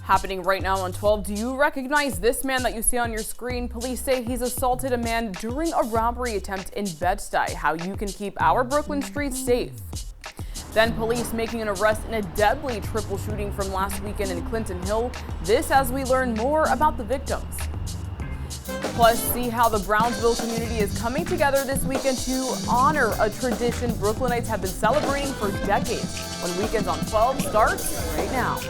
Happening right now on 12. Do you recognize this man that you see on your screen? Police say he's assaulted a man during a robbery attempt in Bed-Stuy. How you can keep our Brooklyn streets safe. Then police making an arrest in a deadly triple shooting from last weekend in Clinton Hill. This as we learn more about the victims. Plus, see how the Brownsville community is coming together this weekend to honor a tradition Brooklynites have been celebrating for decades. When Weekends on 12 starts right now.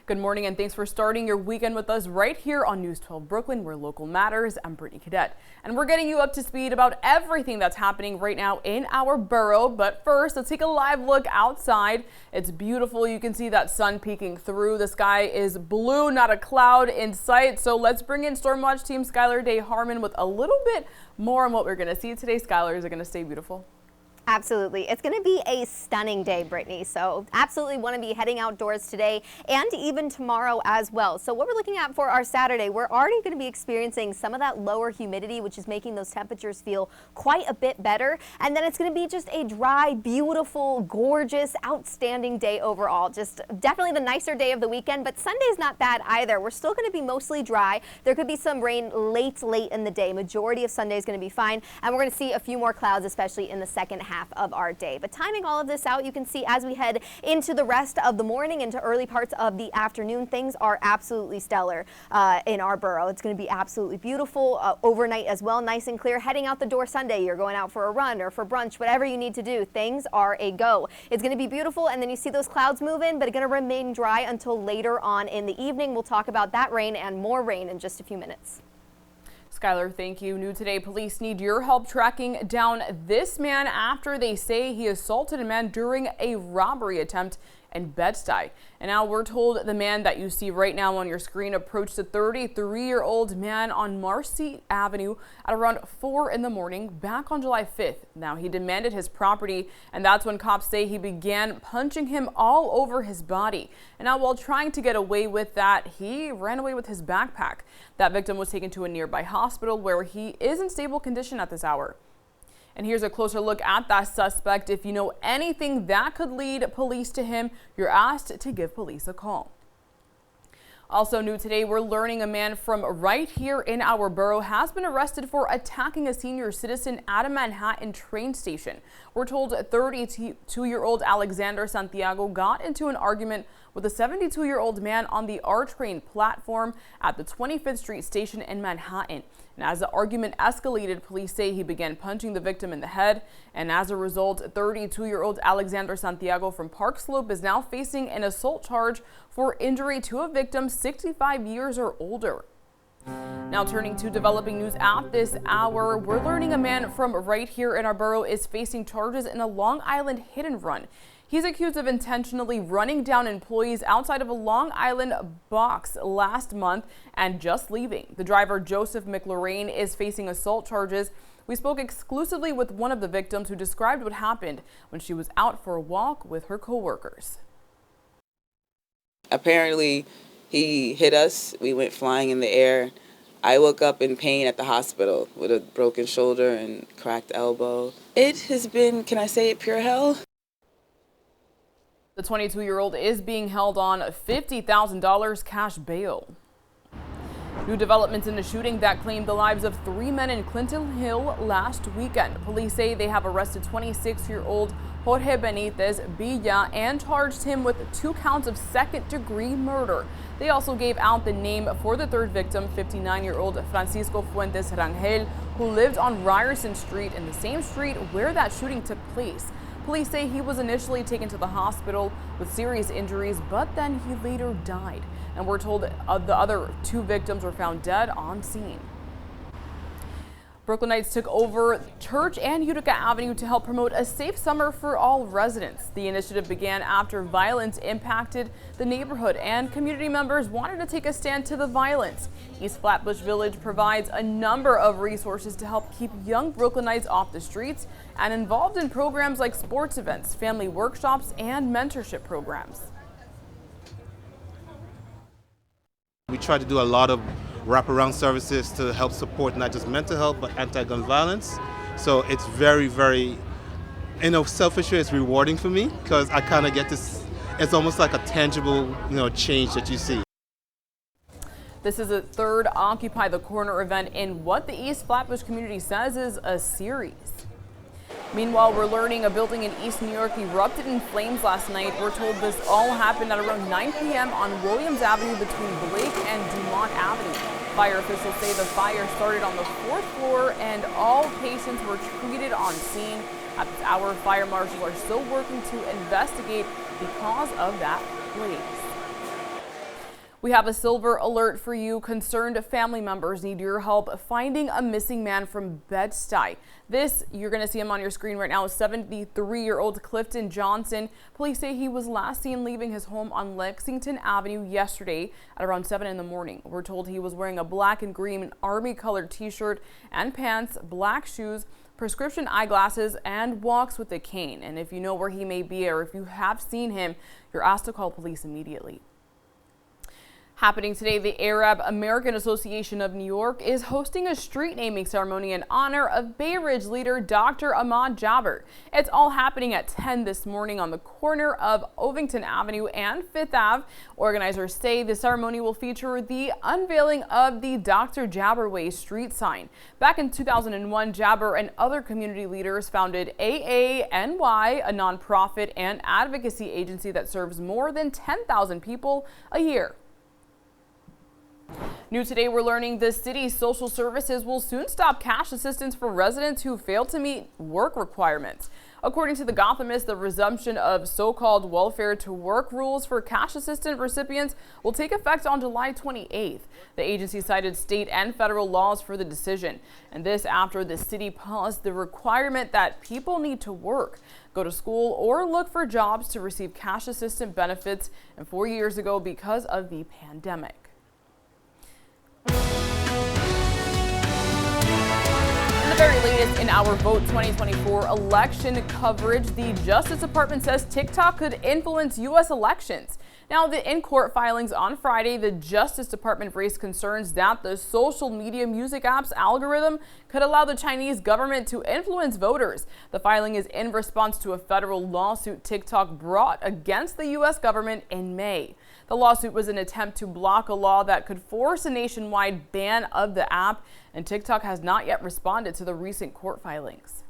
Good morning and thanks for starting your weekend with us right here on News 12 Brooklyn, where local matters. I'm Brittany Cadet, and we're getting you up to speed about everything that's happening right now in our borough. But first, let's take a live look outside. It's beautiful. You can see that sun peeking through. The sky is blue, not a cloud in sight. So let's bring in Stormwatch team Skylar Day Harmon with a little bit more on what we're going to see today. Skylar, is it going to stay beautiful? Absolutely. It's going to be a stunning day, Brittany. So absolutely want to be heading outdoors today and even tomorrow as well. So what we're looking at for our Saturday, we're already going to be experiencing some of that lower humidity, which is making those temperatures feel quite a bit better. And then it's going to be just a dry, beautiful, gorgeous, outstanding day overall. Just definitely the nicer day of the weekend, but Sunday's not bad either. We're still going to be mostly dry. There could be some rain late in the day. Majority of Sunday is going to be fine. And we're going to see a few more clouds, especially in the second half of our day. But timing all of this out, you can see as we head into the rest of the morning, into early parts of the afternoon, things are absolutely stellar in our borough. It's going to be absolutely beautiful overnight as well, nice and clear. Heading out the door Sunday, you're going out for a run or for brunch, whatever you need to do, things are a go. It's going to be beautiful, and then you see those clouds move in, but it's going to remain dry until later on in the evening. We'll talk about that rain and more rain in just a few minutes. Skylar, thank you. New today, police need your help tracking down this man after they say he assaulted a man during a robbery attempt in Bed-Stuy. And now we're told the man that you see right now on your screen approached a 33-year-old man on Marcy Avenue at around 4 in the morning back on July 5th. Now he demanded his property, and that's when cops say he began punching him all over his body. And now while trying to get away with that, he ran away with his backpack. That victim was taken to a nearby hospital where he is in stable condition at this hour. And here's a closer look at that suspect. If you know anything that could lead police to him, you're asked to give police a call. Also new today, we're learning a man from right here in our borough has been arrested for attacking a senior citizen at a Manhattan train station. We're told 32-year-old Alexander Santiago got into an argument with a 72-year-old man on the R train platform at the 25th Street station in Manhattan. And as the argument escalated, police say he began punching the victim in the head. And as a result, 32-year-old Alexander Santiago from Park Slope is now facing an assault charge for injury to a victim 65 years or older. Now turning to developing news at this hour, we're learning a man from right here in our borough is facing charges in a Long Island hit and run. He's accused of intentionally running down employees outside of a Long Island box last month and just leaving. The driver, Joseph McLorraine, is facing assault charges. We spoke exclusively with one of the victims who described what happened when she was out for a walk with her coworkers. Apparently, he hit us. We went flying in the air. I woke up in pain at the hospital with a broken shoulder and cracked elbow. It has been, can I say it, pure hell? The 22-year-old is being held on $50,000 cash bail. New developments in the shooting that claimed the lives of 3 men in Clinton Hill last weekend. Police say they have arrested 26-year-old Jorge Benitez Villa and charged him with 2 counts of second-degree murder. They also gave out the name for the third victim, 59-year-old Francisco Fuentes Rangel, who lived on Ryerson Street in the same street where that shooting took place. Police say he was initially taken to the hospital with serious injuries, but then he later died. And we're told the other 2 victims were found dead on scene. Brooklynites took over Church and Utica Avenue to help promote a safe summer for all residents. The initiative began after violence impacted the neighborhood and community members wanted to take a stand to the violence. East Flatbush Village provides a number of resources to help keep young Brooklynites off the streets and involved in programs like sports events, family workshops, and mentorship programs. We try to do a lot of wraparound services to help support not just mental health but anti-gun violence. So it's very, very, in a selfish way, it's rewarding for me because I kind of get this, it's almost like a tangible, change that you see. This is the third Occupy the Corner event in what the East Flatbush community says is a series. Meanwhile, we're learning a building in East New York erupted in flames last night. We're told this all happened at around 9 p.m. on Williams Avenue between Blake and Dumont Avenue. Fire officials say the fire started on the 4th floor and all patients were treated on scene. At this hour, fire marshals are still working to investigate the cause of that blaze. We have a silver alert for you. Concerned family members need your help finding a missing man from Bed-Stuy. This, you're going to see him on your screen right now, is 73-year-old Clifton Johnson. Police say he was last seen leaving his home on Lexington Avenue yesterday at around 7 in the morning. We're told he was wearing a black and green army-colored t-shirt and pants, black shoes, prescription eyeglasses, and walks with a cane. And if you know where he may be or if you have seen him, you're asked to call police immediately. Happening today, the Arab American Association of New York is hosting a street naming ceremony in honor of Bay Ridge leader Dr. Ahmad Jabber. It's all happening at 10 this morning on the corner of Ovington Avenue and 5th Ave. Organizers say the ceremony will feature the unveiling of the Dr. Jabber Way street sign. Back in 2001, Jabber and other community leaders founded AANY, a nonprofit and advocacy agency that serves more than 10,000 people a year. New today, we're learning the city's social services will soon stop cash assistance for residents who fail to meet work requirements. According to the Gothamist, the resumption of so-called welfare to work rules for cash assistance recipients will take effect on July 28th. The agency cited state and federal laws for the decision, and this after the city paused the requirement that people need to work, go to school, or look for jobs to receive cash assistance benefits 4 years ago because of the pandemic. The very latest in our Vote 2024 election coverage, the Justice Department says TikTok could influence U.S. elections. Now, in court filings on Friday, the Justice Department raised concerns that the social media music app's algorithm could allow the Chinese government to influence voters. The filing is in response to a federal lawsuit TikTok brought against the U.S. government in May. The lawsuit was an attempt to block a law that could force a nationwide ban of the app, and TikTok has not yet responded to the recent court filings.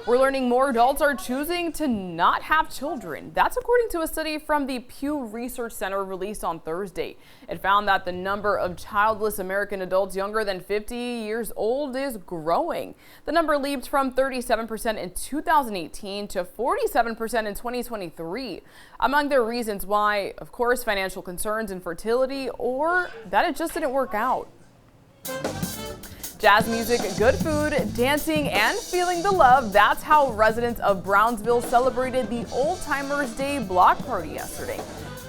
We're learning more adults are choosing to not have children. That's according to a study from the Pew Research Center released on Thursday. It found that the number of childless American adults younger than 50 years old is growing. The number leaped from 37% in 2018 to 47% in 2023. Among their reasons why, of course, financial concerns, infertility, or that it just didn't work out. Jazz music, good food, dancing, and feeling the love. That's how residents of Brownsville celebrated the Old Timers Day block party yesterday.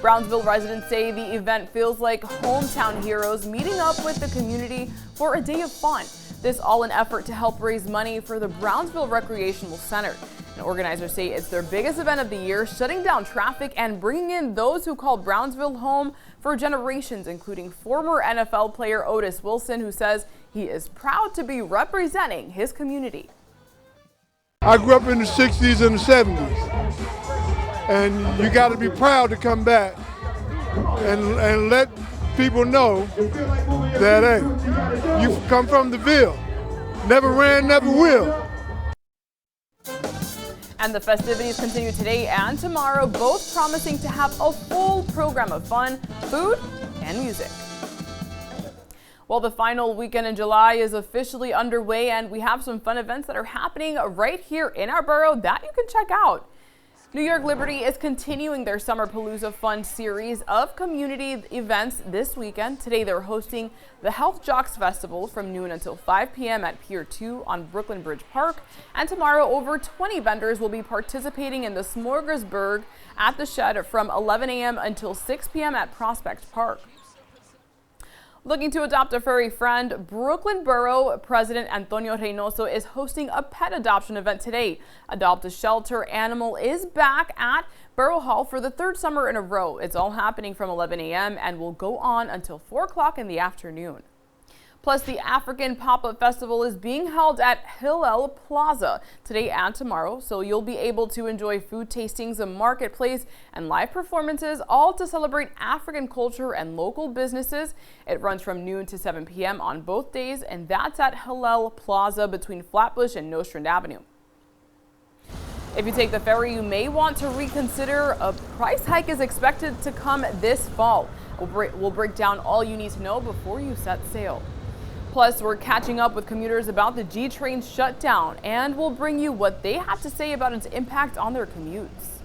Brownsville residents say the event feels like hometown heroes meeting up with the community for a day of fun. This all an effort to help raise money for the Brownsville Recreational Center. And organizers say it's their biggest event of the year, shutting down traffic and bringing in those who call Brownsville home for generations, including former NFL player Otis Wilson, who says he is proud to be representing his community. I grew up in the 60s and the 70s, and you got to be proud to come back and let people know that, hey, you come from the Ville. Never ran, never will. And the festivities continue today and tomorrow, both promising to have a full program of fun, food, and music. Well, the final weekend in July is officially underway, and we have some fun events that are happening right here in our borough that you can check out. New York Liberty is continuing their Summer Palooza Fun series of community events this weekend. Today they're hosting the Health Jocks Festival from noon until 5 p.m. at Pier 2 on Brooklyn Bridge Park. And tomorrow, over 20 vendors will be participating in the Smorgasburg at the Shed from 11 a.m. until 6 p.m. at Prospect Park. Looking to adopt a furry friend, Brooklyn Borough President Antonio Reynoso is hosting a pet adoption event today. Adopt a Shelter Animal is back at Borough Hall for the third summer in a row. It's all happening from 11 a.m. and will go on until 4 o'clock in the afternoon. Plus, the African Pop-Up Festival is being held at Hillel Plaza today and tomorrow, so you'll be able to enjoy food tastings, a marketplace, and live performances, all to celebrate African culture and local businesses. It runs from noon to 7 p.m. on both days, and that's at Hillel Plaza between Flatbush and Nostrand Avenue. If you take the ferry, you may want to reconsider. A price hike is expected to come this fall. We'll break down all you need to know before you set sail. Plus, we're catching up with commuters about the G-Train shutdown, and we'll bring you what they have to say about its impact on their commutes.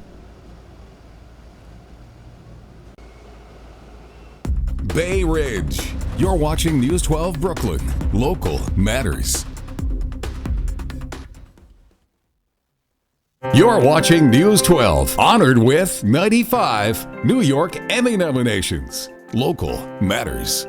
Bay Ridge. You're watching News 12 Brooklyn. Local matters. You're watching News 12, honored with 95 New York Emmy nominations. Local matters.